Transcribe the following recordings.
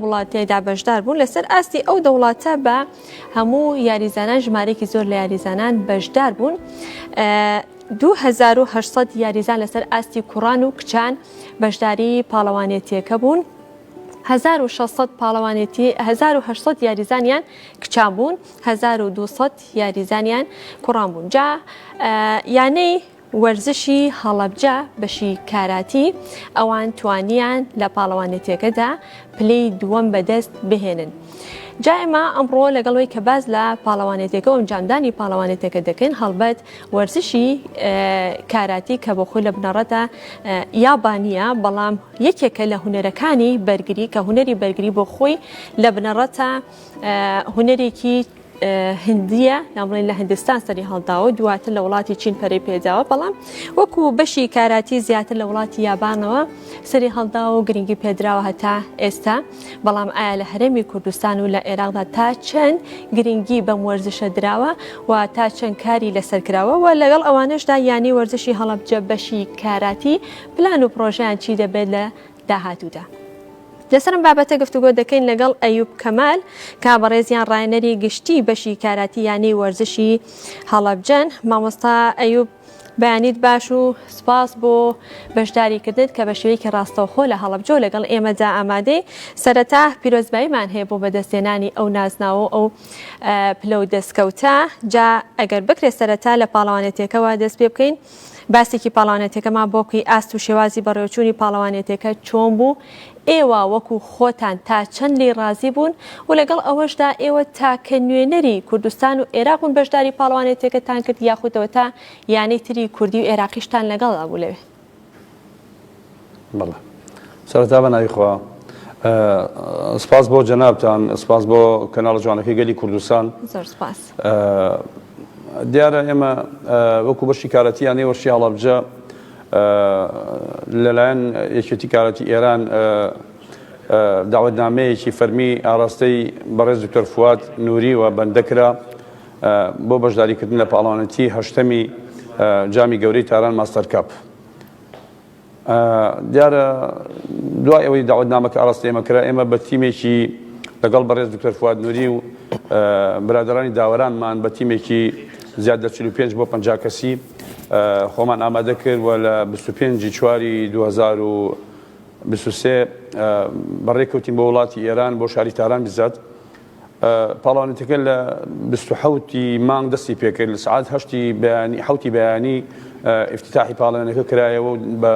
وڵاتیدا بەشدار بوون لەسەر ئاستی ئەو دەوڵاتە بە هەموو یاریزانان ژمارەیەکی زۆر لە یاریزانان بەشدار بوون. 2800 یاریزان لەسەر ئاستی کوڕان و کچان بەشداری پاڵەوانێتیەکە بوون. 1800 یاریزانیان کچان بوون، 1200 یاریزانیان کوڕان بوون. جا یانەی وەرزشی هەڵەبجە بەشی کاراتی ئەوان توانیان لە پاڵەوانێتیەکەدا پلەی دووەم بەدەست بهێنن. جا ئێمە ئەمڕۆ لەگەڵەوەی کە باز لە پاڵەوانێتەکە و ئەنجامدانی پاڵەوانێتەکە دەکەین هەڵبەت وەرزشی کاراتی کە بۆ خۆی لە بنەڕەتە یابانیە، بەڵام یەکێکە لە هونەرەکانی بەرگری کە هونەری بەرگری بۆ خۆی لە بنەڕەتە هونەرێکی هندیە نامڵین لە هندستان سەری هەڵداوە، دواتر لە وڵاتی چین پەرەی پێداوە، بەڵام وەکو بەشی کاراتی زیاتر لە وڵاتی یابانەوە سەری هەڵداوە و گرنگی پێدراوە هەتا ئێستا. بەڵام ئایا لە هەرێمی کوردستان و لە عێراقدا تا چەند گرنگی بەم وەرزشە دراوە و تا چەند کاری لەسەر کراوە و لەگەڵ ئەوانشدا یانی وەرزشی هەڵەبجە بەشی کاراتی پلان و پرۆژەیان چی دەبێت لە داهاتوودا. لەسەرم بابەتە گفتوگۆ دەکەین لەگەڵ ئەیوب کەمال کا بەڕێزیان ڕاهێنەری گشتی بەشی کاراتی یانی وەرزشی هەڵەبجەن. مامۆستا ئەیوب بەیانیت باش و سپاس بۆ بەشداریکردن کە بە شێوەیەکی ڕاستەوخۆ لە هەڵەبجە و لەگەڵ ئێمەدا ئامادەی. سەرەتا پیرۆزباییمان هەیە بۆ بەدەستێنانی ئەو نازناوە ئەو پلە و دەستکەوتە. جا ئەگەر بکرێت سەرەتا لە پاڵەوانێتیەکەەوە دەست پێ بکەین، باسێکی پاڵەوانێتەکەمان بۆکوی ئاست و شێوازی بەڕێوەچوونی پاڵەوانێتەکە چۆن بوو، ئێوە وەکو خۆتان تا چەند لێ ڕازی بوون و لەگەڵ ئەوەشدا ئێوە تاکە نوێنەری کوردستان و عێراق و بەشداری پاڵەوانێتەکەتان کرد یاخودەوە تا یانەی تری کوردی و عێراقیشتان لەگەڵا بوو لەوێ. بەڵێ سەرەتا بە ناوی خوا سپاس بۆ جەنابتان، سپاس بۆ کەناڵە جوانەکەی گەلی کوردستان. زۆر سپاس. دیارە ئێمە وەکو بەشی کارەتی یانەی وەرزشی هەڵەبجە لەلایەن یەکێتی کارەتی ئێران داوەتنامەیەکی فەرمی ئاراستەی بەڕێز دکتۆر فواد نووری و بەندەکرا بۆ بەشداریکردن لە پاڵەوانێتی هەشتەمی جامی گەورەی تاران ماستەر کاپ. دیارە دوای ئەوەی داوەتنامەکە ئاراستە ئێمە کرا، ئێمە بە تیمێکی لەگەڵ بەڕێز دکتۆر فواد نووری و برادرانی داوەرانمان بە تیمێکی زیاد لە 45 بۆ 50 کەسی خۆمان ئامادە کرد و لە 25 چواری 2023 بەڕێکەوتین بۆ وڵاتی ئێران بۆ شاری تاران بزات. پاڵەوانێتەکە لە 27 مانگ دەستی پێکرد، لە سعات 7 بەیانی ئیفتتاحی پاڵەوانێتەکە کرایەوە بە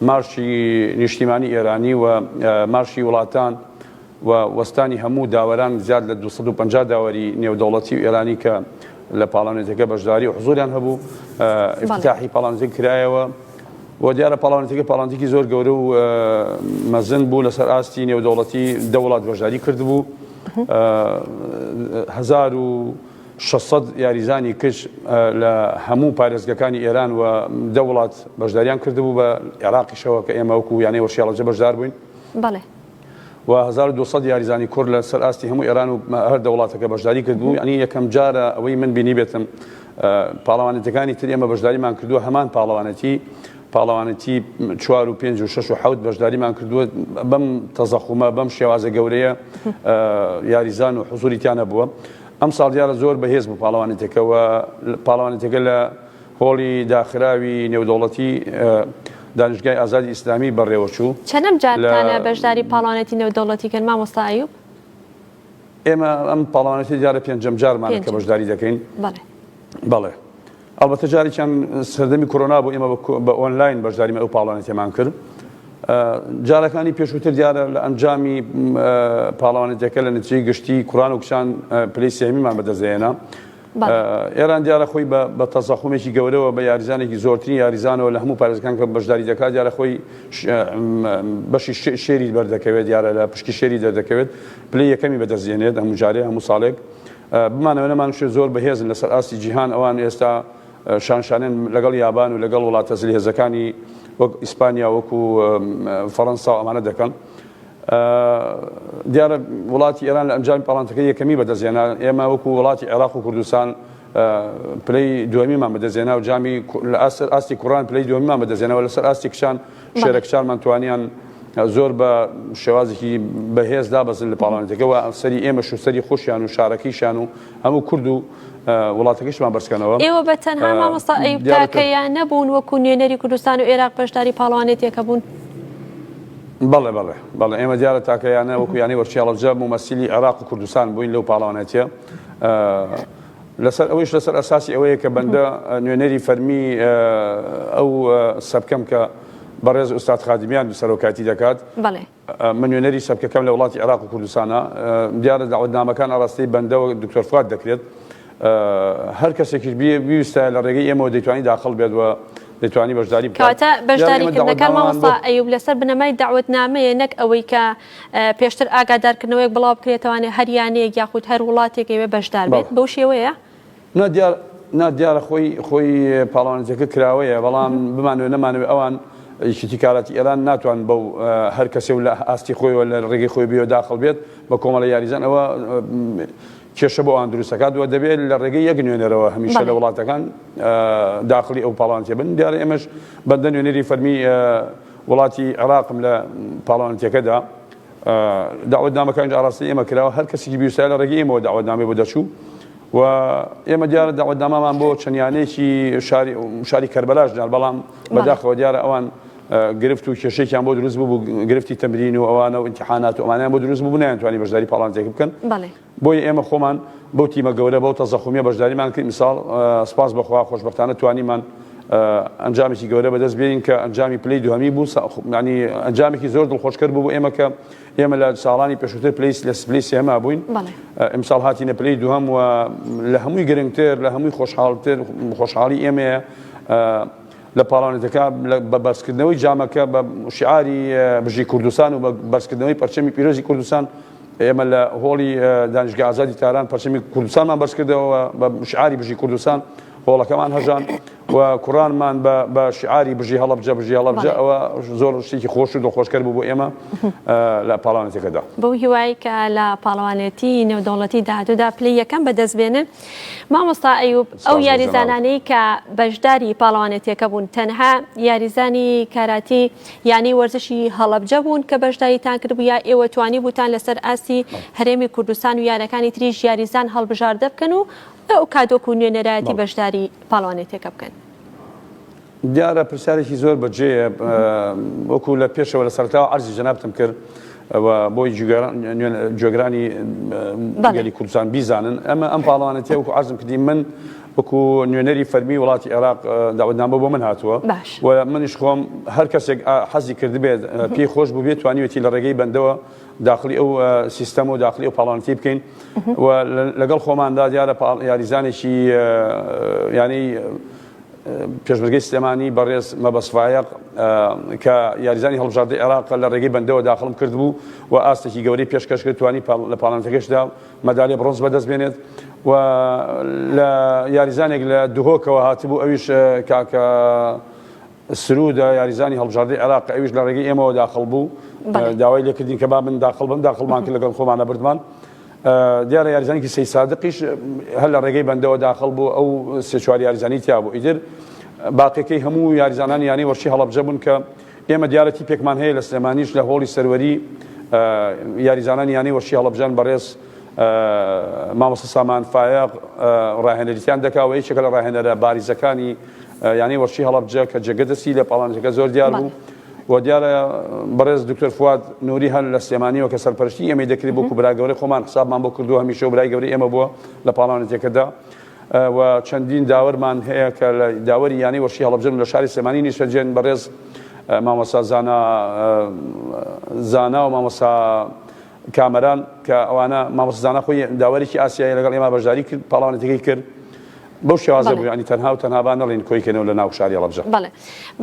مارشی نیشتیمانی ئێرانی و مارشی وڵاتان و وەستانی هەموو داوەران زیاد لە 250 داوەری نێودەوڵەتی و ئێرانی کە لە پاڵەوانێتەکە بەشداری و حزوریان هەبوو ئیفتتاحی پاڵەوانێتەکە کرایەوە. و دیارە پاڵەوانێتەکە پاڵەوانێتێکی زۆر گەورە و مەزن بوو لەسەر ئاستی نێودەوڵەتی دەوڵات بەشداری کردبوو. 1600 یاریزانی کچ لە هەموو پارێزگەکانی ئێران و دەوڵات بەشداریان کردبوو بە عێراقیشەوە کە ئێمە وەکو یانەی وەرزشی هەڵەبجە بەشدار بووین. بەڵێ. و 1200 یاریزانی کوڕ لەسەر ئاستی هەموو ئێران و هەر دەوڵاتەکە بەشداری کردبوو. ینی یەکەم جارە ئەوەی من بینی بێتم پاڵەوانێتەکانی تر ئێمە بەشداریمان کردووە، هەمان پاڵەوانێتی 4 و 5 و 6 و 7 بەشداریمان کردووە. بەم تەزەخومە بەم شێوازە گەورەیە یاریزان و حزوریتیان هەبووە. ئەم ساڵ دیارە زۆر بەهێز بوو پاڵەوانێتەکەەوە. پاڵەوانێتەکە لە هۆڵی داخراوی نێودەوڵەتی دانیشگای ئازادی ئیسلامی بەڕێوەچوو. چەندەم جارتانە بەشداری پاڵەوانێتی نێودەوڵەتی کرد مامۆستا ئەیوب؟ ئێمە ئەم پاڵەوانێتی دیارە پێنجەم جارمانە کە بەشداری دەکەین. بەڵێ ئەلبەتە جارێکیان سەردەمی کۆرۆنا بوو، ئێمە بە ئۆنلاین بەشداریمە ئەو پاڵەوانێتیمان کرد. جارەکانی پێشووتر دیارە لە ئەنجامی پاڵەوانێتەکە لە نتیجەی گشتی کوڕان و کچان پلەی سێهەمیمان بەدەستهێنا. ئێران دیارە خۆی بە تەزەخومێکی گەورەوە بە یاریزانێکی زۆرترین یاریزانەوە لە هەموو پارێزەکان کە بەشداری دەکات دیارە خۆی بەشی شێری بەردەکەوێت، دیارە لە پشتی شێری دەردەکەوێت، پلەی یەکەمی بەدەستهێنێت هەموو جارێ هەموو ساڵێک. بمانەوە نەمانوشێ زۆر بەهێزن لەسەر ئاستی جیهان. ئەوان ئێستا شانشانێن لەگەڵ یابان و لەگەڵ وڵاتە جلێهێزەکانی وەک ئیسپانیا وەکو فەڕەنسا و ئەمانە دەکەن. دیارە وڵاتی ئێران لە ئەنجامی پاڵەوانێتەکە یەکەمی بەدەستهێنا. ئێمە وەکو وڵاتی عێراق و کوردستان پلەی دووەمیمان بەدەستهێنا و جامی لە ئاستی کوڕان پلەی دووەمیمان بەدەستهێنەوە. لەسەر ئاستی کچان شێرە کچانمان توانیان زۆر بە شێوازێکی بەهێز دابەزن لە پاڵانەتەکەەوە سەری ئێمەش و سەری خۆشیان و شارەکەیشان و هەموو کورد و وڵاتەکەشمان بەرزکەنەوە. ئێوە بە تەنها مامۆستا ئەیوب تاکەیان نەبوون وەکو نوێنەری کوردستان و عێراق بەشداری پاڵەوانێتیەکە بوون؟ بەڵێ بەڵێ بەڵێ ئێمە دیارە تاکەیانە وەکو یانی وەرچی هەڵەبجە مەمەسیلی عێراق و کوردستان بووین لەو پاڵەوانێتیە. لەسەر ئەوەیش لەسەر ئەساسی ئەوەیە کە بەندە نوێنەری فەرمی ئەو سەبکەم کە بەڕێز ئوستاد خادمیان سەرۆکاتی دەکات. من نوێنەری سەبکەکەم لە وڵاتی عێراق و کوردستانە دیارە داوەتنامەکان ئاڕاستی بەندەوە دکتۆر فواد دەکرێت. هەر کەسێکیش بویستە لە ڕێگەی ئێمەوە دەیتوانی داخڵ بێت و دەتوانی بەشداری بکات. کاتە بەشداریکردنەکان مامۆستا ئەیوب لەسەر بنەمای داوەتنامەیە نەک ئەوەی کە پێشتر ئاگادارکردنەوەیک بڵاو بکرێتوانێت هەر یانەیەک یاخود هەر وڵاتێک ئێوێ بەشدار بێت بەو شێوەیە؟ دیارە خۆی پاڵەوانێتەکە کراوەیە بەڵام بمانوێ نەمانوێ ئەوان شتی کاراتی ئێران ناتوان بەو هەر کەسێ و لە ئاستی خۆیەوە لە ڕێگەی خۆی بێ داخڵ بێت بە کۆمەڵە یاریزان ئەوە کێشە بۆ ئەوان دروستەکات وە دەبێت لە ڕێگەی یەک نوێنەرەوە هەمیشە لە وڵاتەکان داخلی ئەو پاڵەوانێتە بن. دیارە ئێمەش بەندە نوێنەری فەرمی وڵاتی عێراقم لە پاڵەوانێتەکەدا داوەتنامەکان ئاڕاستی ئێمە کراوە هەر کەسێکی بیوسای لە ڕێگەی ئێمەوە داوەتنامەی بۆ دەچوو و ئێمە دیارە داوەتنامەمان بۆ چەندیانەیەکی شاری کەربەلاش دار بەڵام بەداخەوە دیارە ئەوان گرفت و کێشەیەکیان بۆ دروست بوو گرفتی تەمرین و ئەوانە و ئیمتیحانات و ئەمانیان بۆ دروست بوو نەیانتوانی بەشداری پاڵەوانێتێک بکەن. بۆیە ئێمە خۆمان بەو تیمە گەورە بەو تەزەخومیە بەشداریمان کرد. میساڵ سپاس بەخوا خۆشبەختانە توانیمان ئەنجامێکی گەورە بەدەست بێنین کە ئەنجامی پلەی دوهەمی بوو. ینی ئەنجامێکی زۆر دڵخۆشکەر بوو بۆ ئێمە کە ئێمە لە ساڵانی پێشووتر پلەی سێهەما بووین. ئەمساڵ هاتینە پلەی دوهەم و لە هەمووی گرنگتر لە هەمووی خۆشحاڵی ئێمەیە لە پاڵەوانێتەکە بە بەرزکردنەوەی جامەکە بە شیعاری بژی کوردستان و بە بەرزکردنەوەی پەرچەمی پیرۆزی کوردستان ئێمە لە هۆڵی دانیشگای ئازادی تاران پەرچەمی کوردستانمان بەرز کردەوە بە شیعاری بژی کوردستان هۆڵەکەمان هەژان و کوڕانمان بە شیعاری بژی هەڵەبجە ئەوە زۆر شتێکی خۆش و دڵخۆشکەر بوو بۆ ئێمە لە پاڵەوانێتەکەدا. بەو هیوای کە لە پاڵەوانێتی نێودەوڵەتی داهاتوودا پلەی یەکەم بەدەست بێنن مامۆستا ئەیوب ئەو یاریزانانەی کە بەشداری پاڵەوانێتیەکە بوون تەنها یاریزانی کاراتی یانی وەرزشی هەڵەبجە بوون کە بەشداریتان کردبوو یا ئێوە توانی بووتان لەسەر ئاسی هەرێمی کوردستان و یارەکانی تریش یاریزان هەڵبژاردە بکەن و ئەو کادۆک و نوێنەرایەتی بەشداری پاڵەوانێتەکە بکەن؟ دیارە پرسیارێکی زۆر بەجێیە وەکو لە پێشەوە لە سەرتاوە عەرزی جەنابتم کرد بۆی جێگرانی گەلی کوردستان بیزانن. ئەم پاڵەوانێتیە وەکو عەرزم کردی من وەکو نوێنەری فەرمی وڵاتی عێراق داوەتنامە بۆ من هاتووە و منیش خۆم هەر کەسێک حەزی کردبێت پێی خۆش بوو بێت توانیوێتی لە ڕێگەی بەندەوە داخلی ئەو سیستەم و داخلی ئەو پاڵەوانێتی بکەین و لەگەڵ خۆماندا دیارە یاریزانێکی ینی پێشبەرگەی سلێمانی بەڕێز مەبەسفایق کە یاریزانی هەڵبژاردەی عێراق لە ڕێگەی بەندەوە داخڵم کرد بوو و ئاستێکی گەورەی پێشکەش کرد توانی لە پاڵەوانێتەکەشدا مەدالیە برۆنز بەدەست بێنێت و لە یاریزانێک لە دوهۆکەوە هاتبوو ئەویش کاکە سرودە یاریزانی هەڵبژاردەی عێراق ئەویش لە ڕێگەی ئێمەوە داخڵ بوو داوای لێکردین کە با من داخڵمان کرد لەگەڵ خۆمانە بردمان. دیارە یاریزانێکی سەی سادقیش هەر لە ڕێگەی بەندەوە داخڵ بوو ئەو سێ چوار یاریزانی تیا بوو. ئیتر باقیەکەی هەموو یاریزانانی یانی وەرشی هەڵەبجە بوون کە ئێمە دیارەتی پێکمان هەیە لە سلێمانیش لە هۆڵی سەروەری یاریزانانی یانی وەرشی هەڵەبجان بەڕێز مامۆستا سامان فایق ڕاهێنەریتیان دەکاوە یەکێکە لە ڕاهێنەرە باریزەکانی یانی وەرشی هەڵەبجە کە جێگەدەستی لە پاڵەوانێتەکە زۆر دیار بوو و دیارە بەڕێز دکتۆر فواد نووری هەر لە سلێمانیەوە کە سەرپەرشتی ئێمەی دەکرێت بۆ برای گەورەی خۆمان حسابمان بۆ کردووە هەمیشە و برای گەورەی ئێمە بووە لە پاڵەوانێتەکەدا و چەندین داوەرمان هەیە کە لە داوەری یانی وەرشی هەڵەبجە لە شاری سلێمانی نیشەجێن بەڕێز مامۆستا زانا و مامۆستا کامەران کە ئەوانە مامۆستا زانا خۆی داوەرێکی ئاسیایی لەگەڵ ئێمە بەشداری کرد پاڵەوانێتەکەی کرد بەو شێوازە بوو ینی تەنها و تەنها با نەڵێن کۆیکەنەوە لە ناو شاری هەڵەبجە. بەڵێ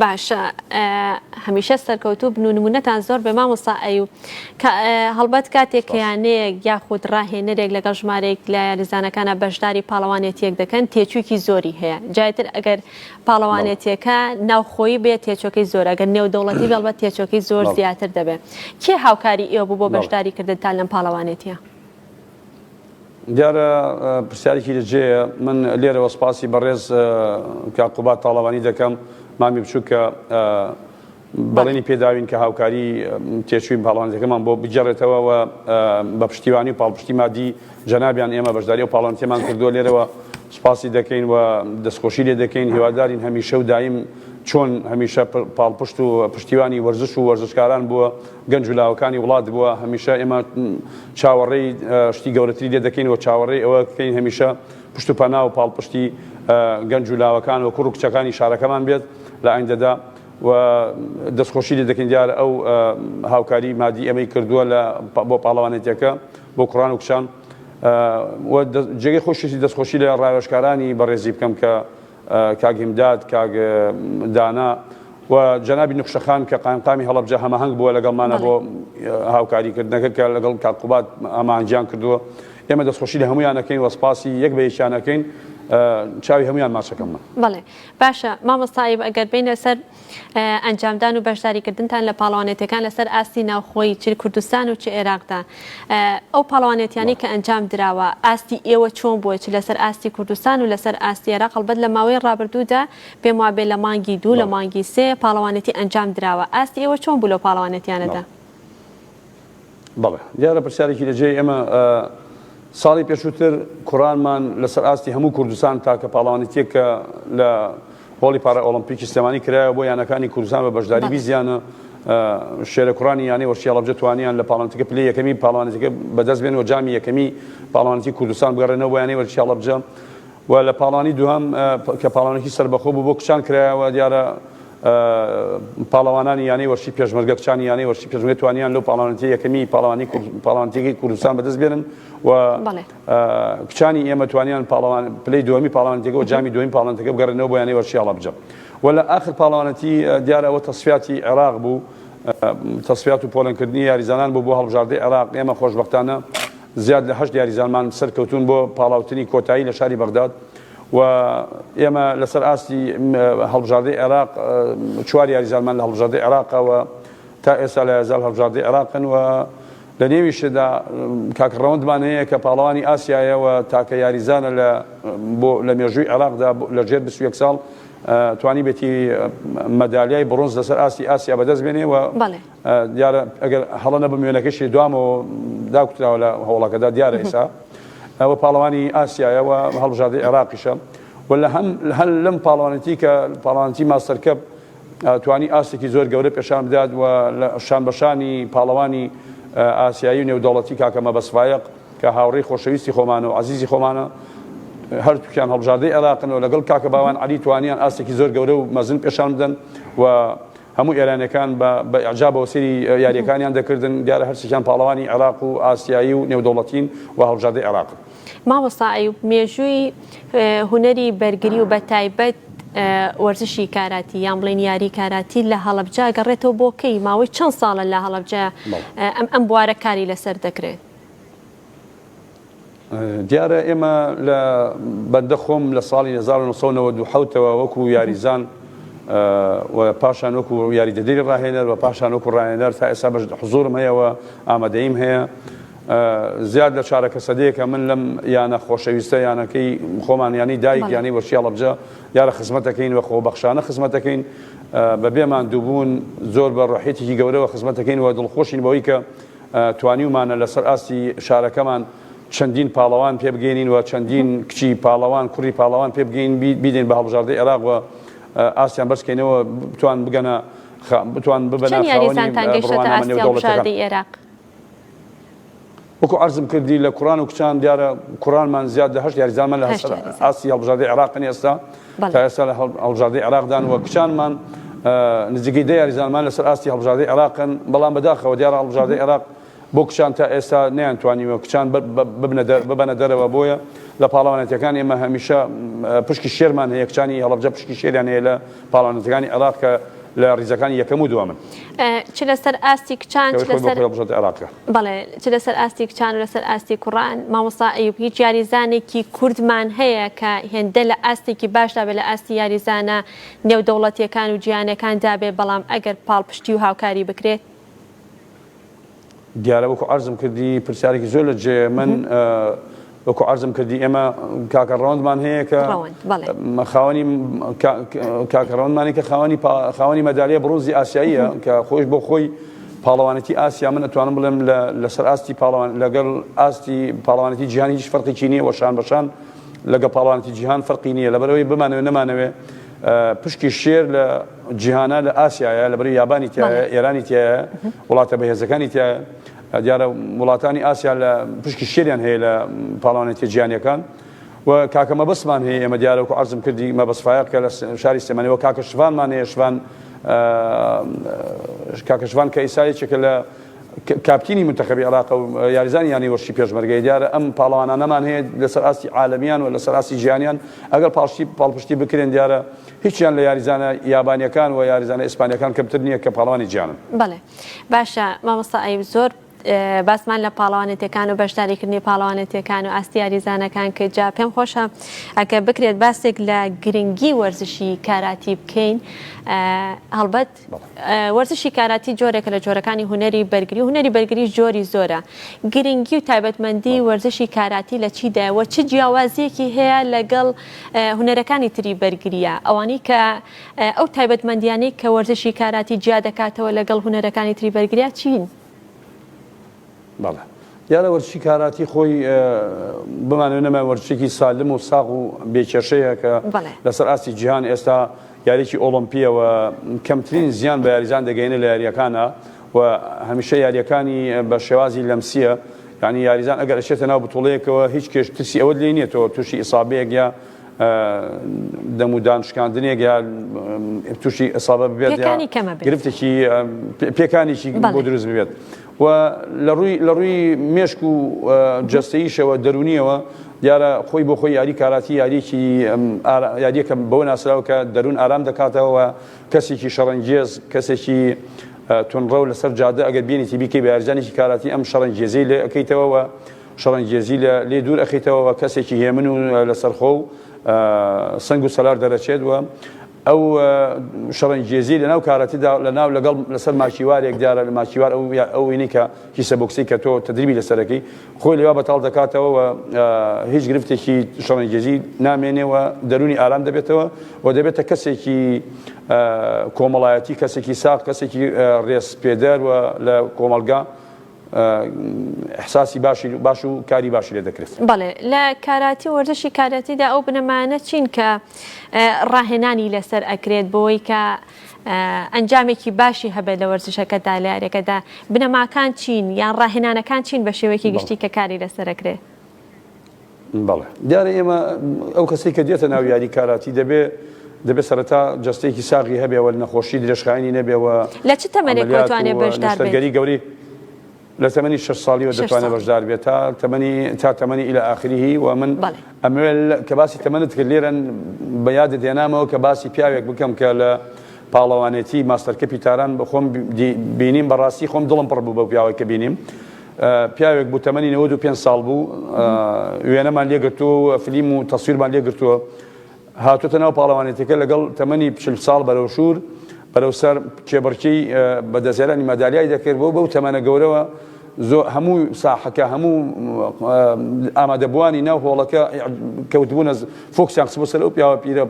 باشە هەمیشە سەرکەوتوو بن و نمونەتان زۆر بێ مامۆستا ئەیوب هەڵبەت کاتێک کە یانەیەک یاخود ڕاهێنەرێک لەگەڵ ژمارەیەک لە یاریزانەکانە بەشداری پاڵەوانێتیەک دەکەن تێچووکی زۆری هەیە جایتر ئەگەر پاڵەوانێتیەکە ناوخۆیی بێت تێچۆکەی زۆر ئەگەر نێودەوڵەتی بەڵبەت تێچۆکەی زۆر زیاتر دەبێت. کێ هاوکاری ئێوە بوو بۆ بەشداری کردن تا لەم پاڵەوانێتیە؟ دیارە پرسیارێکی لەجێیە من لێرەوە سپاسی بەڕێز کاقوبات تاڵەوانی دەکەم مامی بچوو کە بەڵێنی پێداوین کە هاوکاری تێچووی پاڵەوانیەکەمان بۆ بجێڕێتەوە و بە پشتیوانی و پاڵپشتی مادی جەنابیان ئێمە بەشداری و پاڵەوانیەکەمان کردووە لێرەوە سوپاسی دەکەین و دەستخۆشی لێ دەکەین هیوادارین هەمیشە و دایم چۆن هەمیشە پاڵپشت و پشتیوانی وەرزش و وەرزشکاران بووە گەنج و لاوەکانی وڵات بووە هەمیشە ئێمە چاوەڕێی شتی گەورەتری لێ دەکەین و چاوەڕێی ئەوە بکەین هەمیشە پشت و پەنا و پاڵپشتی گەنج و لاوەکان و کوڕ و کچەکانی شارەکەمان بێت لە ئایندەدا و دەستخۆشی لێ دەکەین دیارە ئەو هاوکاری مادی ئەمەی کردووە بۆ پاڵەوانێتەکە بۆ کوڕان و کچان جێگەی خۆشی دەستخۆشی لە ڕاوێژکارانی بەڕێزی بکەم کە کاگیمداد کاگ دانا و جەنابی نوخشەخان کە قایمقامی هەڵەبجە هەماهەنگ بووە لەگەڵمانە بۆ هاوکاریکردنەکە کە لەگەڵ کاکوبات ئامانجیان کردووە ئێمە دەستخۆشی لە هەمویانەکەین و سپاسی یەک بە یەکیانەکەین چاوی هەمویان ماچەکەمە. بەڵێ باشە مامۆستایب ئەگەر بینە سەر ئەنجامدان و بەشداریکردنتان لە پاڵەوانێتەکان لەسەر ئاستی ناوخۆی چ کوردستان و چ عێراقدا ئەو پاڵەوانێتیانی کە ئەنجام دراوە ئاستی ئێوە چۆن بووە چ لەسەر ئاستی کوردستان و لەسەر ئاستی عێراق هەڵبەت لە ماوەی ڕابردوودا پێم وابێ لە مانگی 2 لە مانگی 3 پاڵەوانێتی ئەنجام دراوە ئاستی ئێوە چۆن بوو لە پاڵەوانێتیانەدا؟ بەڵێ دیارە پرسیارێکی لەجێ ئێمە ساڵی پێشووتر کوڕانمان لەسەر ئاستی هەموو کوردستان تاکە پاڵەوانێتیەکە لە هۆڵی پارە ئۆلمپیکی سلێمانی کرایەوە بۆ یانەکانی کوردستان بە بەشداری بیزیانە شێرە کوڕانی یانەی وەرشی هەڵەبجە توانیان لە پاڵەوانێتەکە پلەی یەکەمی پاڵەوانێتەکە بەدەست بێن و جامی یەکەمی پاڵەوانێتی کوردستان بگەڕێنەوە بۆ یانەی وەرشی هەڵەبجە و لە پاڵەوانی دووهەم کە پاڵەوانێتی سەربەخۆ بوو بۆ کچان کرایەوە دیارە پاڵەوانانی یانەی وەرشی پێشمەرگە کچانی یانەی وەرشی پێشمەرگە توانیان لەو پاڵەوانێتی یەکەمی پاڵەوانێتیەکەی کوردستان بەدەست بێنن و کچانی ئێمە توانیان پلەی دووەمی پاڵەوانێتەکە و جامی دووەمی پاڵەوانێتەکە بگەڕێنەوە بۆ یانەی وەرشی هەڵەبجە ولا آخر پاڵەوانەتی دیارە ئەوە تەسفیاتی عێراق بوو تەسفیات و پۆلەنکردنی یاریزانان بوو بۆ هەڵبژاردەی عێراق ئێمە خۆشبەختانە زیاد لە 8 یاریزانمان سەرکەوتون بۆ پاڵاوتنی کۆتایی لە شاری بەغداد و ئێمە لەسەر ئاستی هەڵبژاردەی عێراق 4 یاریزانمان لە هەڵبژاردەی عێراقەوە تا ئێستا لە یازال هەڵبژاردەی عێراقن و لە نێویشدا کاکڕەوەندمان هەیە کە پاڵەوانی ئاسیایەوە تاکە یاریزانە لە مێژووی عێراقدا لە ژێر 21 ساڵ توانی بێتی مەدالیای برۆنز لەسەر ئاستی ئاسیا بەدەست بێنێ و دیارە ئەگەر هەڵە نەبم وێنەکەشی دوامەوە داکوتراوە لە هەوڵەکەدا دیارە ئێستا ئەوە پاڵەوانی ئاسیایەوە هەڵبژاردەی عێراقیشە و هەر لەم پاڵەوانێتی کە پاڵەوانێتی ماستەرکەب توانی ئاستێکی زۆر گەورە پێشان بدات و لە شانبەشانی پاڵەوانی ئاسیایی و نێودەوڵەتی کاکە مەبەسفایق کە هاوڕێی خۆشەویستی خۆمانە و عەزیزی خۆمانە هەردووکیان هەڵبژاردەی عێراقن و لەگەڵ کاکە باوان عەلی توانیان ئاستێکی زۆر گەورە و مەزن پێشان بدەن و هەموو ئێرانیەکان بە ئیعجابەوە سەیری یاریەکانیان دەکردن دیارە هەرچیان پاڵەوانی عێراق و ئاسیایی و نێودەوڵەتین و هەڵبژاردەی عێراق. مامۆستا ئەیوب مێژووی هونەری بەرگری و بەتایبەت وەرزشی کاراتی یان بڵێن یاری کاراتی لە هەڵەبجە گەڕێتەوە بۆ کەی ماوەی چەند ساڵە لە هەڵەبجە ئەم بوارە کاری لەسەر دەکرێت؟ دیارە ئێمە لە بەندە خۆم لە ساڵی 1992ەوە وەکو یاریزان و پاشان وەکو یاریدەدەری ڕاهێنەر و پاشان وەکو ڕاهێنەر تا ئێستا حزورم هەیە و ئامادەییم هەیە زیاد لە چارەکە سەدەیەکە من لەم یانە خۆشەویستە یانەکەی خۆمان ینی دایک یانی وەرشی هەڵەبجە دیارە خزمەتەکەین و خۆبەخشانە خزمەتەکەین بە بێمان دووبوون زۆر بە ڕەحێتێکی گەورەوە خزمەتەکەین و دڵخۆشین بەوەی کە توانیومانە لەسەر ئاستی شارەکەمان چەندین پاڵەوان پێ بگەینین و چەندین کچی پاڵەوان کوڕی پاڵەوان پێ بگەین بیدەین بە هەڵبژاردەی عێراق و ئاسیان بەرزکەینەوە بتوان بگەنە بتوان ببەنە خاوەنی عێراق. وەکو عەرزم کردی لە کوڕان و کچان دیارە کوڕانمان زیاد لە 8 یاریزانمان لە ئاستی هەڵبژاردەی عێراقن ئێستا تا ئێستا لە هەڵبژاردەی عێراقدان و کچانمان نزیکەی 10 یاریزانمان لەسەر ئاستی هەڵبژاردەی عێراقن بەڵام بەداخەوە دیارە هەڵبژاردەی عێراق بۆ کچان تا ئێستا نەیانتوانیوە کچان ببەنە دەرەوە بۆیە لە پاڵەوانێتەکان ئێمە هەمیشە پشکی شێرمان هەیە کچانی هەڵەبجە پشکی شێریان هەیە لە پاڵەوانێتەکانی عێراق کە لە ڕیزەکانی یەکەم و دووەمن. چ لەسەر ئاستی کچان بەڵێ چ لەسەر ئاستی کچان و لەسەر ئاستی کوڕان مامۆستا ئەیوب هیچ یاریزانێکی کوردمان هەیە کە هێندە لە ئاستێکی باشدا بێت لە ئاستی یاریزانە نێودەوڵەتیەکان و جیهانیەکان دابێ بەڵام ئەگەر پاڵپشتی و هاوکاری بکرێت؟ دیارە وەکو عەرزم کردی پرسیارێکی زۆر لە جێ من وەکو عەرزم کردی ئێمە کاکە ڕەوەندمان هەیە کە خاوەنی کاکە ڕەوەندمانەیە کە خاوەنی مەدالیە بڕۆنزی ئاسیاییە کە خۆش بۆ خۆی پاڵەوانێتی ئاسیا من ئەتوانم بڵێم لەسەر ئاستی پاڵەوان لەگەڵ ئاستی پاڵەوانێتی جیهانی هیچ فەرقێکی نییە وەشان بەشان لەگە پاڵەوانێتی جیهان فەرقی نییە لەبەرەوەی بمانەوێ نەمانەوێ پشکی شێر لە جیهانە لە ئاسیایە لەبەرەوەی یابانی تایە ئێرانی تایە وڵاتە بەهێزەکانی تایە دیارە وڵاتانی ئاسیا لە پشکی شێریان هەیە لە پاڵەوانێتی جیهانیەکان و کاکە مەبەستمان هەیە ئێمە دیارە وەکو عەرزم کردی مەبەست کە لە شاری سلێمانیەوە کاکە شوانمان هەیە کاکە شوان کە ئیسایەکێکە لە کاپتینی منتەخەبی عێراق و یاریزانی یانی وەرشی پێشمەرگەی دیارە ئەم پاڵەوانانەمان هەیە لەسەر ئاستی عالەمیان و لەسەر ئاستی جیهانیان ئەگەر پاڵپشتی بکرێن دیارە هیچیان لە یاریزانە یابانیەکان و یاریزانە ئیسپانیەکان کەمتر نییە کە پاڵەوانی جیهانن. بەڵێ باشە مامۆستا ئەیوب زۆر باسمان لە پاڵەوانێتەکان و بەشداریکردنی پاڵەوانێتەکان و ئاستی یاریزانەکان کە جا پێم خۆشە ئەکە بکرێت باسێک لە گرنگی وەرزشی کاراتی بکەین. هەڵبەت وەرزشی کاراتی جۆرێکە لە جۆرەکانی هونەری بەرگری و هونەری بەرگری جۆری زۆرە. گرنگی و تایبەتمەندی وەرزشی کاراتی لە چیدایەوە چ جیاوازیەکی هەیە لەگەڵ هونەرەکانی تری بەرگریە ئەوانەی کە ئەو تایبەتمەندیانەی کە وەرزشی کاراتی جیا دەکاتەوە لەگەڵ هونەرەکانی تری بەرگریە چین؟ بەڵێ دیارە وەرزشی کاراتی خۆی بمانەوێ نەما وەرزشێکی سالم و ساغ و بێکێشەیە کە لەسەر ئاستی جیهان ئێستا یاریکی ئۆلۆمپیەوە کەمترین زیان بە یاریزان دەگەینە لە یاریەکانە و هەمیشە یاریەکانی بە شێوازی لەمسیە یعنی یاریزان ئەگەر ئەچێتە ناو بتوڵەیەکەوە هیچ کێش ترسی ئەوە لێ نیێتەوە تووشی ئیسابەیەک یا دەمودان شکاندنێک یا تووشی ئەسابە ببێت گرفتێکی پێکانێکی بۆ دروست ببێت و لە ڕووی مێشک و جەستەییشەوە دەرونیەوە دیارە خۆی بۆ خۆی یاری کاراتی یاریەکە بەوە ناسراوە کە دەرون ئارام دەکاتەوە کەسێکی شەڕەنگێز کەسێکی تونڕە و لەسەر جادە ئەگەر بینیتی بیکەی بە یاریزانێکی کاراتی ئەم شەڕەنگێزەی لێ ئەەکەیتەوە شەڕەنگێزی لێ دوور ئەخیتەوە کەسێکی هێمن و لەسەرخۆ و سنگ و سەلار دەرەچێت وە ئەو شەڕەنگێزی لەناو کارەتیدا لەناو لەگەڵ لەسەر ماچیوارێک دیارە لە ماچیوار ئەو وینی کە هیسە بۆکسی کە تۆ تدریبی لەسەرەکەی خۆی لێوا بەتاڵ دەکاتەوە و هیچ گرفتێکی شەڕەنگێزی نامێنێەوە دەرونی ئارام دەبێتەوە و دەبێتە کەسێکی کۆمەڵایەتی کەسێکی ساق کەسێکی ڕێز پێدەر و لە کۆمەلگا احساسی باش و کاری باشی لێ دەکرێت. بەڵێ لە کاراتی وەرزشی کاراتیدا ئەو بنەمانە چین کە ڕاهێنانی لەسەر ئەکرێت بۆی کە ئەنجامێکی باشی هەبێت لە وەرزشەکەدا لە یاریەکەدا بنەماکان چین یان ڕاهێنانەکان چین بە شێوەیەکی گشتی کە کاری لەسەر ئەکرێت؟ بەڵێ دیارە ئێمە ئەو کەسێک کە دێتە ناو یاری کاراتی دەبێت سەرەتا جەستەیەکی ساغی هەبێەوە نەخۆشی درێژخایانی نەبێەوە لە چ تەمەنێک دەتوانێت بەشدار بێت؟ گەوری لە تەمەنی 6 ساڵیەوە دەتوانێت بەشدار بێت تا تەمەنی ئیلە ئاخریه و من ئەموێ کە باسی تەمەنت کرد لێرە بە یادت دێنامەوە کە باسی پیاوێک بکەم کە لە پاڵەوانێتی ماستەرکەپی تاران بە خۆم بینیم بەڕاستی خۆم دڵم پڕ بوو بە پیاوێک کە بینیم پیاوێک بوو تەمەنی 95 ساڵ بوو وێنەمان لێگرتووە فلیم و تەسویرمان لێگرتووە هاتوتە ناو پاڵەوانێتەکە لەگەڵ تەمەنی 40 ساڵ بەرەو شور بەرەو سەر کێبڕکەی بەدەزێرانی مەدالیای دەکرد بەو تەمەنە گەورەوە هەموو ساحەکە هەموو ئامادەبوانی ناو هۆڵەکە کەوتبوونە فۆکسیان قسبوو سەر ئەو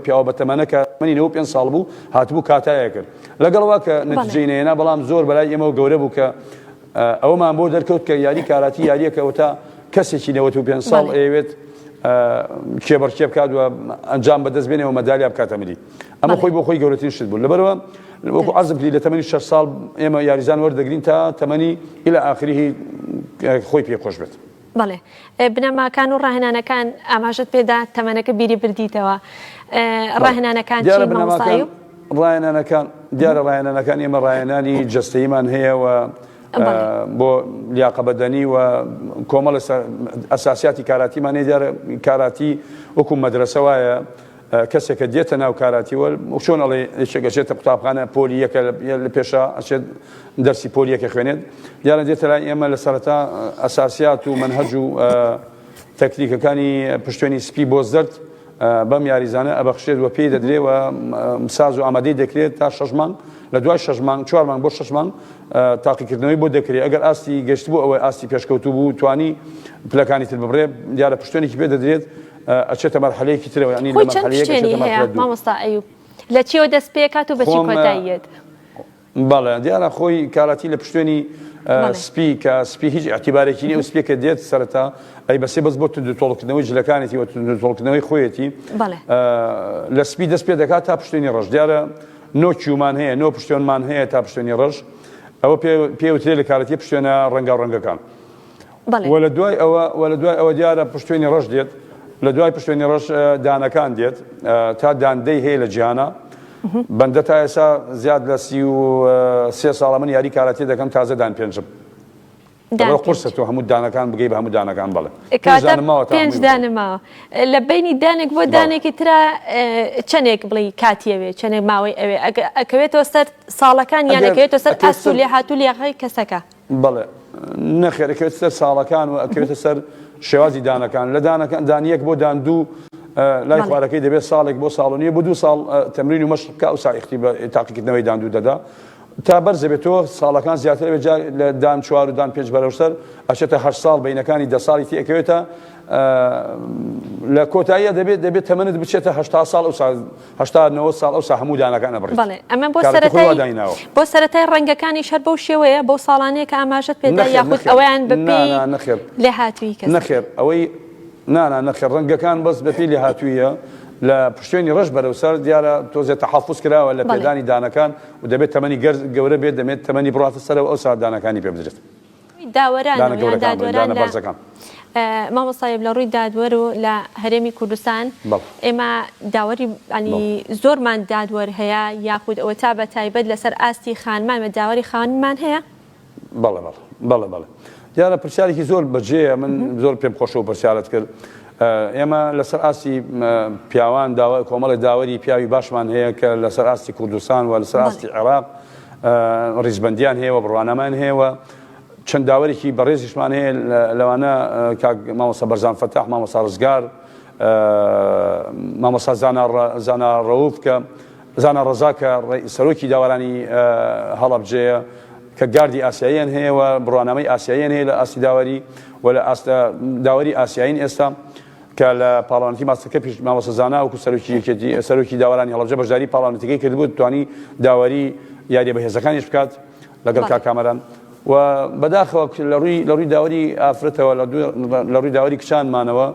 پیاوە بە تەمەنەکە تەمەنی 95 ساڵ بوو هاتبوو کاتایە کرد لەگەڵەوە کە نەتیجەی نەهێنا بەڵام زۆر بەلای ئێمە گەورە بوو کە ئەومان بۆ دەرکەوت کە یاری کاراتی یاریەکەوە کەسێکی 95 ساڵ ئەوێت کێبڕکێ بکات و ئەنجام بەدەست بێنێەوە مەدالیا بکاتە ملی ئەمە خۆی بۆ خۆی گەورەترین شت بوو لەبەرەوە وەکو عەرزم کردی لە تەمەنی 6 ساڵ ئێمە یاریزان وەردەگرین تا تەمەنی ئیلە ئاخریه خۆی پێخۆش بێت. بەڵێ بنەماکان و ڕاهێنانەکان ئاماژەت پێدا تەمەنەکە بیری بردیتەوە ڕاهێنانەکان چی مامۆستا؟ دیارە ڕاهێنانەکان ئێمە ڕاهێنانی جەستەییمان هەیە و بۆ لیاقە بەدەنی و کۆمەڵ ئەساسیاتی کاراتیمان هەیە دیارە کاراتی وەکو مەدرسە وایە کەسێکە دێتە ناو کاراتیوە چۆن ئەڵێ یەکێکەچێتە قوتابخانە پۆلی یەکە لە پێشە ئەچێت دەرسی پۆلیەکە خوێنێت دیارە دێتە لای ئێمە لە سەرەتا ئەساسیات و مەنهەج و تەکنیکەکانی پشتێنی سپی بۆ زرد بەم یاریزانە ئەبەخشێت و پێی دەدرێت و ساز و ئامادەی دەکرێت تا 6 مانگ لە دوای 6 مانگ 4 مانگ بۆ 6 مانگ تاقیکردنەوەی بۆ دەکرێت ئەگەر ئاستی گەشت بوو ئەوەی ئاستی پێشکەوتو بوو توانی پلەکانی تر ببڕێ دیارە پشتێنێکی پێ دەدرێت ئەچێتە مەرحەلەیەکی ترەوە ینی خۆی چەند پشتێنی هەیە مامۆستا ئەیوب لە چیەوە دەست پێ کات و بەچی کۆتاییەت بەڵێ دیارە خۆی کاراتی لە پشتێنی سپی کە سپی هیچ اعتیبارێکی نیە و سپێکە دێت سەرەتا ئەی بەسێ بەس بۆ تۆڵکردنەوەی جلەکانێتی و تۆڵکردنەوەی خۆیەتی لە سپی دەست پێ دەکات تا پشتێنی ڕەش دیارە نۆ کیومان هەیە نۆ پشتێنمان هەیە تا پشتێنی ڕەش ئەوە پێوترێ لە کارەتی پشتێنە ڕەنگا و ڕەنگەکان وە لە دوای ئەوە دیارە پشتێنی ڕەش دێت لە دوای پشتێنی ڕەش دانەکان دێت تا داندەی هەیە لە جیهانە بەندە تا ئێستا زیاد لە 33 ساڵە من یاری کاراتی دەکەم تازە دان پێنجم قورسە تۆ هەموو دانەکان بگەی بە هەموو دانەکان بڵێ پێنج دانماوە لە بینی دانێک بۆ دانێکی ترا چەندێک بڵێ کاتیەوێ چەندێک ماوەی ئەوێ ئەکەوێتەوە سەر ساڵەکان یان ئەکەوێتەوە سەر ئەست و لێ هاتوو لێقەی کەسەکە بڵێ نەخێر ئەکەوێت سەر ساڵەکان و ئەکەوێتە سەر شێوازی دانەکان لە دانەکان دانیەک بۆ داندوو لای خوارەکەی دەبێت ساڵێک بۆ ساڵ و نییە بۆ 2 ساڵ تەمرین و مەشق بکە و سایختی بە تاقیکردنەوەی داندوو دەدا تا بەرز دەبێتەوە ساڵەکان زیاتر بێت لە دان 4 و دان 5 بەرەوسەر ئەچێتە 8 ساڵ بینەکانی 10 ساڵی تی ئەکەوێتە لە کۆتاییە دەبێت تەمەنت بچێتە 80 ساڵ ئەو 89 ساڵ ئەو هەموو دانەکانە بڕێت. بەڵێ ئەمە بۆ سەرەتای ڕەنگەکانی شەر بەو شێوەیە بۆ ساڵانەیە کە ئاماژەت پێدا یاخود ئەویان بەپێی لێ هاتووی کەس نەخێر ئەوەی نەخێر ڕەنگەکان بەس بەپێی لێ هاتوویە لە پشتێنی ڕەش بەرەوسەر دیارە تۆزێ تەحەفوز کراوە لە پێدانی دانەکان و دەبێت تەمەنی گەورە بێت دەمێت تەمەنی بڕاتە سەرەوە ئەو ساعت دانەکانی پێ بدرێت داوەران بەرزەکان مامۆستایب لە ڕووی دادوەر و لە هەرێمی کوردستان ئێمە داوەری زۆرمان دادوەر هەیە یاخود ئەوە تا بە تایبەت لەسەر ئاستی خانمان بە داوەری خانمان هەیە بەڵێ دیارە پرسیارێکی زۆر بەجێیە من زۆر پێم خۆشەوە پرسیارت کرد ئێمە لەسەر ئاستی پیاوان کۆمەڵی داوەری پیاوی باشمان هەیە کە لەسەر ئاستی کوردستان و لەسەر ئاستی عێراق ڕیزبەندیان هەیە و بڕوانەمان هەیە چەند داوەرێکی بەڕێزیشمان هەیە لەوانە مامۆستا بەرزان فەتاح مامۆستا ڕزگار مامۆستا زانا ڕەوف کە زانا ڕەزا کە سەرۆکی داوەرانی هەڵەبجەیە کە گاردی ئاسیاییان هەیە و بڕوانامەی ئاسیاییان هەیە لە ئاستی داوەری و لە داوەری ئاسیایین ئێستا کە لە پاڵەوانەتی ماستەکە پیش مامۆستا زانا وەکو سەرۆکی داوەرانی هەڵەبجە بەشداری پاڵەوانەتەکەی کردبوو توانی داوەری یاریە بەهێزەکانیش بکات لەگەڵ کاکامەران و بەداخەوە لە ڕووی داوەری ئافرەتەوە لە ڕووی داوەری کچانمانەوە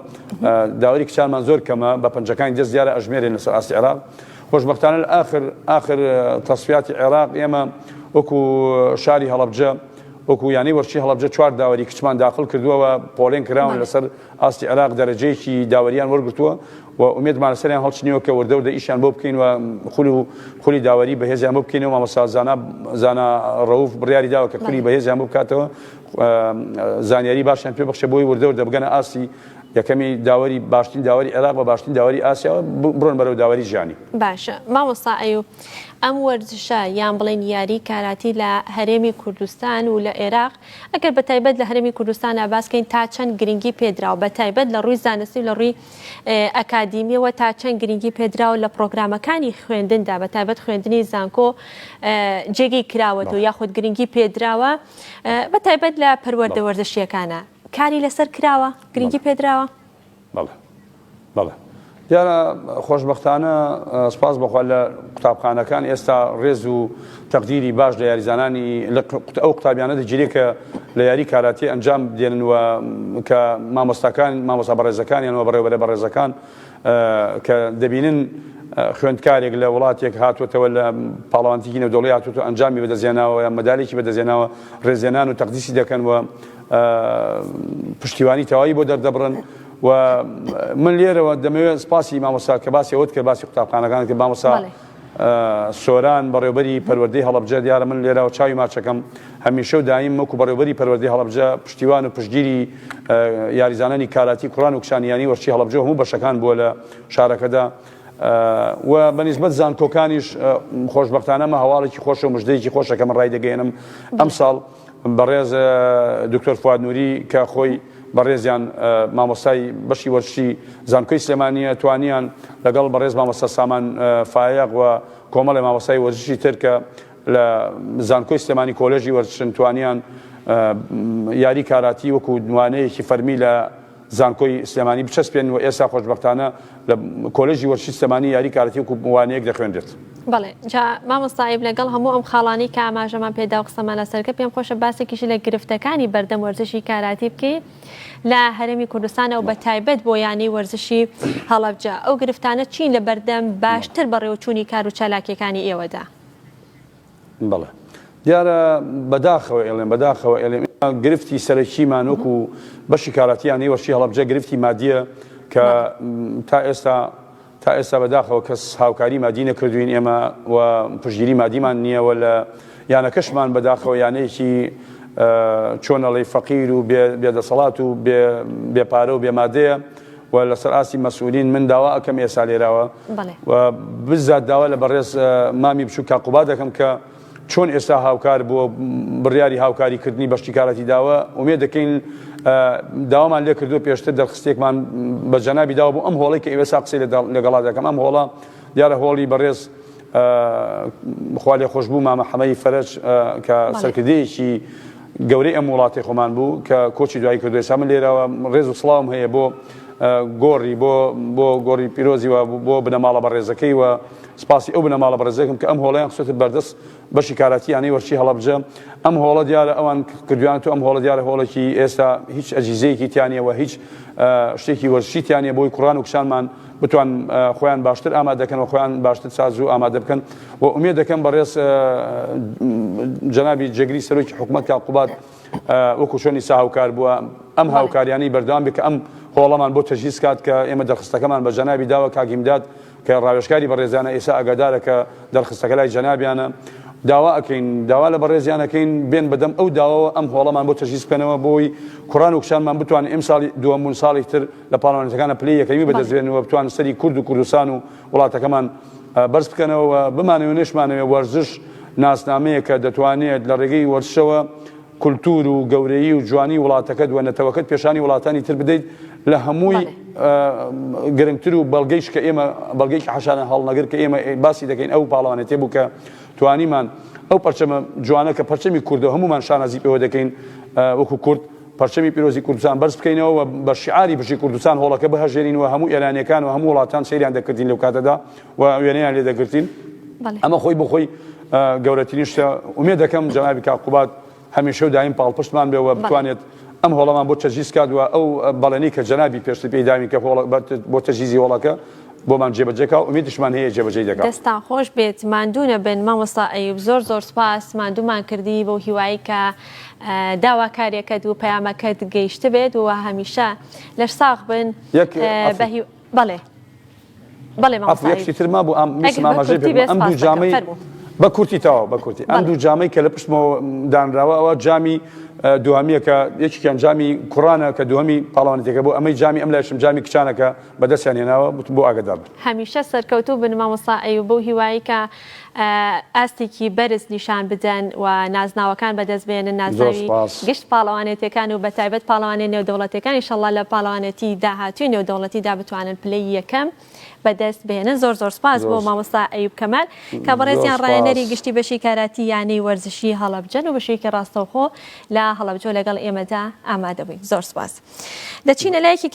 داوەری کچانمان زۆر کەمە بە پەنجەکانی دەست دیارە ئەژمێرێن لەسەر ئاستی عێراق خۆشبەختانە لە ئاخر تەصفیاتی عێراق ئێمە وەکو شاری هەڵەبجە وەکو یانی وەرچی هەڵەبجە 4 داوەری کچمان داخل کردووە پۆلێن کراون لەسەر ئاستی عێراق دەرەجەیەکی داوەریان وەرگرتووە و ئومێدمان لەسەریان هەڵچنیوە کە وەردە ئیشیان بۆ بکەین و خولی داوەری بەهێزیان بۆ بکەینەوە مامۆستا زانا ڕەوف بڕیاری داوە کە خولی بەهێزیان بۆ بکاتەوە زانیاری باشیان پێ بەخشە بۆی وەردە بگەنە ئاستی یەکەمی داوەری باشترین داوەری عێراق و باشترین داوەری ئاسیاوە بڕۆن بەرەو داوەری ژیانی. باشە مامۆستا ئەیوب ئەم وەرزشە یان بڵێن یاری کاراتی لە هەرێمی کوردستان و لە عێراق ئەگەر بە تایبەت لە هەرێمی کوردستانە باسکەین تا چەند گرنگی پێدراوە بە تایبەت لە ڕووی زانستی و لە ڕووی ئەکادیمیەوە تا چەند گرنگی پێدراوە لە پرۆگرامەکانی خوێندندا بە تایبەت خوێندنی زانکۆ جێگەی کراوەت و یاخود گرنگی پێدراوە بە تایبەت لە پەروەردە وەرزشیەکانە کاری لەسەر کراوە گرنگی پێدراوە؟ بەڵێ دیارە خۆشبەختانە سپاس بەخوا لە قوتابخانەکان ئێستا ڕێز و تەقدیری باش لە یاریزانانی ئەو قوتابیانە دەگیرێت کە لە یاری کاراتی ئەنجام دێنن و کە مامۆستا بەڕێزەکانیانەوە بەڕێوەبەرە بەڕێزەکان کە دەبینن خوێندکارێک لە وڵاتێک هاتووەتەوە لە پاڵەوانتیکی نێودەوڵی هاتووە ئەنجامی بەدەزێناوە یان مەدالێکی بەدەزێناوە ڕێزێنان و تەقدیسی دەکەن و پشتیوانی تەواوی بۆ دەردەبڕن و من لێرەوە دەمەوێت سپاسی مامۆستا کە باسی ئەوت کرد باسی قوتابخانەکان کە مامۆستا سۆران بەڕێوەبەری پەروەردەی هەڵەبجە دیارە من لێرەوە چاوی ماچەکەم هەمیشە و دایم وەکو بەڕێوەبەری پەروەردەی هەڵەبجە پشتیوان و پشتگیری یاریزانانی کاراتی کوڕان و کشانیانی وەرچی هەڵەبجە هەموو بەشەکان بووە لە شارەکەدا و بەنسبەت زانکۆکانیش خۆشبەختانەمە هەواڵێکی خۆشە و مژدەیەکی خۆشە کە من ڕای دەگەێنم ئەم ساڵ بەڕێز دکتۆر فواد نووری کە خۆی بەڕێزیان مامۆستای بەشی وەرشی زانکۆی سلێمانیە توانیان لەگەڵ بەڕێز مامۆستا سامان فایق و کۆمەڵی مامۆستای وەرزشی تر کە لە زانکۆی سلێمانی کۆلێژی وەرزشن توانیان یاری کاراتی وەکو دوانەیەکی فەرمی لە زانکۆی سلێمانی بچەسپێن و ئێستا خۆشبەختانە لە کۆلێژی وەرشی سلێمانی یاری کاراتی وەکو وانەیەک دەخوێنرێت. بەڵێ مامۆستایب لەگەڵ هەموو ئەم خاڵانی کە ئاماژەمان پێدا و قسەمان لەسەرکە پێم خۆشە باسێکیشی لە گرفتەکانی بەردەم وەرزشی کاراتی بکەیت لە هەرێمی کوردستانە و بە تایبەت بۆ یانی وەرزشی هەڵەبجە. ئەو گرفتانە چین لە بەردەم باشتر بەڕێوەچوونی کار و چالاکیەکانی ئێوەدا؟ بەڵێ دیارە بەداخەوە ئێڵێم گرفتی سەرەکیمان وەکو بەشی کاراتیانی وەرزشی هەڵەبجە گرفتی مادیە کە تا ئێستا بەداخەوە کەس هاوکاری مادی نەکردوین ئێمە و پشتگیری مادیمان نییەوە لە یانەکەشمان بەداخەوە یانەیەکی چۆنەڵی فەقیر و بێدەسەڵات و بێپارە و بێمادەیە و لەسەر ئاسی مەسئولین من داوا ئەەکەم ئێستا لێراوە و بزات داوا لە بەڕێز مامی بچوو کاقوبا دەکەم کە چۆن ئێستا هاوکار بۆ بڕیاری هاوکاریکردنی بەشتی کاراتی داوە ومێ دەکەین داوامان لێ کردو پێشتر دەرخستێکمان بە جەنابی داوە بۆ ئەم هۆڵی کە ئێوە قسەی لەگەڵا دەکەم. ئەم هۆڵە دیارە هۆڵی بەڕێز خوا لێ خۆشببوو مامە حەمەی فەرەج کە سەرکردەیەکی گەورەی ئەم وڵاتی خۆمان بوو کە کۆچی دوایی کردو ئێستا من لێرەوە ڕێز و سڵاوم هەیە بۆ گۆڕی بۆ گۆڕی پیرۆزیوە بۆ بنەماڵە بەڕێزەکەی و سپاسی ئەو بنەماڵە بەڕێزەکەم کە ئەم هۆڵیان خسوێتە بەردەست بەشی کاراتیانی وەرزشی هەڵەبجە. ئەم هۆڵە دیارە ئەوان کردویانەوە ئەم هۆڵە دیارە هۆڵێکی ئێستا هیچ ئەجیزەیەکی تیانەوە هیچ شتێکی وەرزشی تیانە بۆی کوڕان و کشانمان بتوان خۆیان باشتر ئامادەکەن و خۆیان باشتر ساز و ئامادە بکەن و ئومێد دەکەم بەڕێز جەنابی جێگری سەرۆکی حکوومەت کاقوبات وەکو چۆنی سا هاوکار بووە ئەم هاوکاریانی بەردەوام بکە ئەم هۆڵەمان بۆ تەجهیز کات کە ئێمە دەرخستەکەمان بە جەنابی داوە کاگیمداد کە ڕاوێژکاری بەڕێزانە ئێستا ئاگادارە کە دەرخستەکە لای جەنابیانە داوا ئەەکەین داوا لە بەڕێزیانەکەین بێن بەدەم ئەو داوەوە ئەم هۆڵەمان بۆ تەجهیز بکەنەوە بۆی کوڕان و کشانمان بتوانین ئەم ساڵی دووەمبوون ساڵی تر لە پاڵەوانێتەکانە پلەی یەکەمی بەدەستبێنەوە بتوانن سەری کورد و کوردستان و وڵاتەکەمان بەرز بکەنەوە بمانەوە نێشمانەوە وەرزش ناسنامەیە کە دەتوانێت لە ڕێگەی وەرزشەوە کولتور و گەورەیی و جوانی وڵاتەکەت و نەتەوەکەت پێشانی وڵاتانی تر بدەیت لە هەمووی گرنگتر و بەڵگەیش کە ئێمە بەڵگەیکی حەشانە هەڵنەگر کە ئێمە باسی دەکەین ئەو پاڵەوانێتێ بوو کە توانیمان ئەو پەرچەمە جوانە کە پەرچەمی کوردە هەمومان شانازی پێوە دەکەین وەکو کورد پەرچەمی پیرۆزی کوردستان بەرز بکەینەوە و بە شعاری بژی کوردستان هۆڵەکە بەهەژێنینەوە هەموو ئێرانیەکان و هەموو وڵاتان سەیریان دەکردین لەو کاتەدا و وێنەیان لێ دەگرتین. ئەمە خۆی بۆ خۆی گەورەترین شتە. ومێ دەکەم جەنابی کاقوبات هەمیشە و دایم پاڵپشتمان بێەوە بتوانێت ئەم هۆڵەمان بۆ تەجهیز کاتوە ئەو بەڵێنی کە جەنابی پێشتر پێی داوین کە بۆ تەجهیزی هۆڵەکە بۆمان جێبەجێکا و ئومیدشمان هەیە جێبەجێ دەکات. دەستان خۆش بێت ماندوونە بن مامۆستا ئەیوب زۆر سپاس ماندوومان کردی بۆ هیوایی کە داواکاریەکەت و پەیامەکەت گەیشتە بێت و هەمیشە لەش ساغ بن بەڵێ یەکشتی تر ما بوو ئەمژێ ئەم دوو جامەی بە کورتی تاوە بە کورتی ئەم دوو جامەی کە لە پشتمەوە دانراوە ئەوە جامی دوهەمیە کە یەکێکیان جامی کوڕانە کە دوهەمی پاڵەوانێتێکە بۆ ئەمەی جامی ئەم لایشم جامی کچانەکە بەدەستیان هێناوە بۆ ئاگادار بن. هەمیشە سەرکەوتوو بن مامۆستا ئەیوب بۆ هیوایی کە ئاستێکی بەرز نیشان بدەن و نازناوەکان بەدەستبێنن نازناوی گشت پاڵەوانێتەکان و بەتایبەت پاڵەوانێت نێودەوڵەتەکان ئینشەڵڵا لە پاڵەوانێتی داهاتووی نێودەوڵەتیدا بتوانن پلەی یەکەم بەدەست بێنن. زۆر سپاس بۆ مامۆستا ئەیوب کەمال کە بەڕێزیان ڕایەنەری گشتی بەشی کاراتی یانەی وەرزشی هەڵەبجەن و بەشێکی ڕاستەوخۆ لە هەڵەبجە لەگەڵ ئێمەدا ئامادە بووین. زۆر سپاس. دەچینە لایەکی